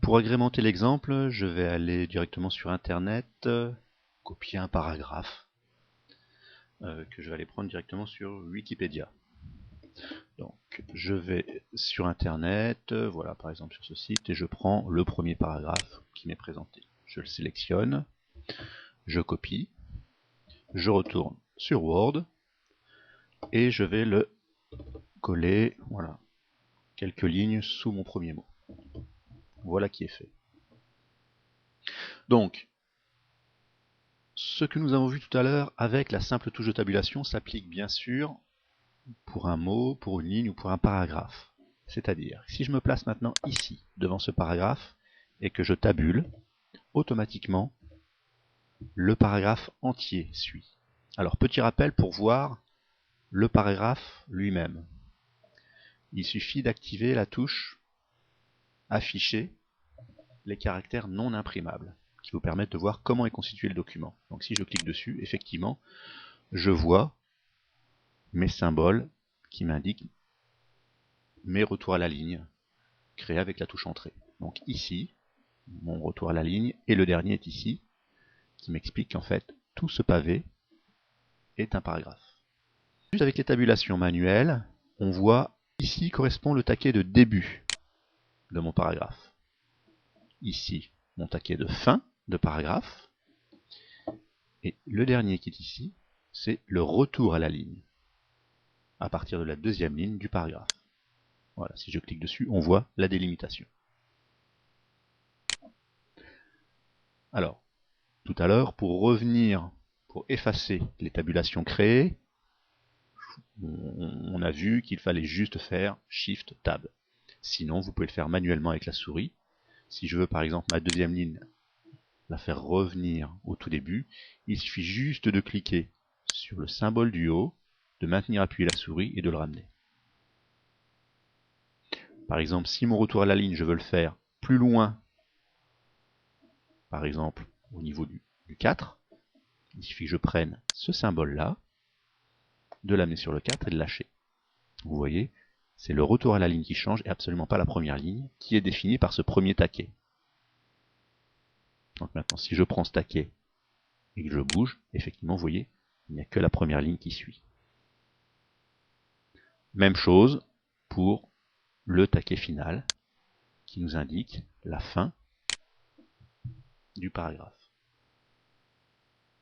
Pour agrémenter l'exemple, je vais aller directement sur Internet, copier un paragraphe que je vais aller prendre directement sur Wikipédia. Donc je vais sur Internet, voilà par exemple sur ce site, et je prends le premier paragraphe qui m'est présenté. Je le sélectionne, je copie, je retourne sur Word, et je vais le coller, voilà, quelques lignes sous mon premier mot. Voilà qui est fait. Donc, ce que nous avons vu tout à l'heure avec la simple touche de tabulation s'applique bien sûr pour un mot, pour une ligne ou pour un paragraphe. C'est-à-dire, si je me place maintenant ici, devant ce paragraphe, et que je tabule, automatiquement, le paragraphe entier suit. Alors, petit rappel pour voir le paragraphe lui-même. Il suffit d'activer la touche Afficher les caractères non imprimables, qui vous permettent de voir comment est constitué le document. Donc si je clique dessus, effectivement, je vois mes symboles qui m'indiquent mes retours à la ligne créés avec la touche Entrée. Donc ici, mon retour à la ligne, et le dernier est ici, qui m'explique qu'en fait, tout ce pavé est un paragraphe. Juste avec les tabulations manuelles, on voit ici correspond le taquet de début de mon paragraphe. Ici, mon taquet de fin de paragraphe. Et le dernier qui est ici, c'est le retour à la ligne, à partir de la deuxième ligne du paragraphe. Voilà, si je clique dessus, on voit la délimitation. Alors, tout à l'heure, pour effacer les tabulations créées, on a vu qu'il fallait juste faire Shift Tab. Sinon, vous pouvez le faire manuellement avec la souris. Si je veux par exemple ma deuxième ligne la faire revenir au tout début, il suffit juste de cliquer sur le symbole du haut, de maintenir appuyé la souris et de le ramener. Par exemple, si mon retour à la ligne, je veux le faire plus loin, par exemple au niveau du 4, il suffit que je prenne ce symbole-là, de l'amener sur le 4 et de lâcher. Vous voyez, c'est le retour à la ligne qui change et absolument pas la première ligne qui est définie par ce premier taquet. Donc maintenant, si je prends ce taquet et que je bouge, effectivement, vous voyez, il n'y a que la première ligne qui suit. Même chose pour le taquet final qui nous indique la fin du paragraphe.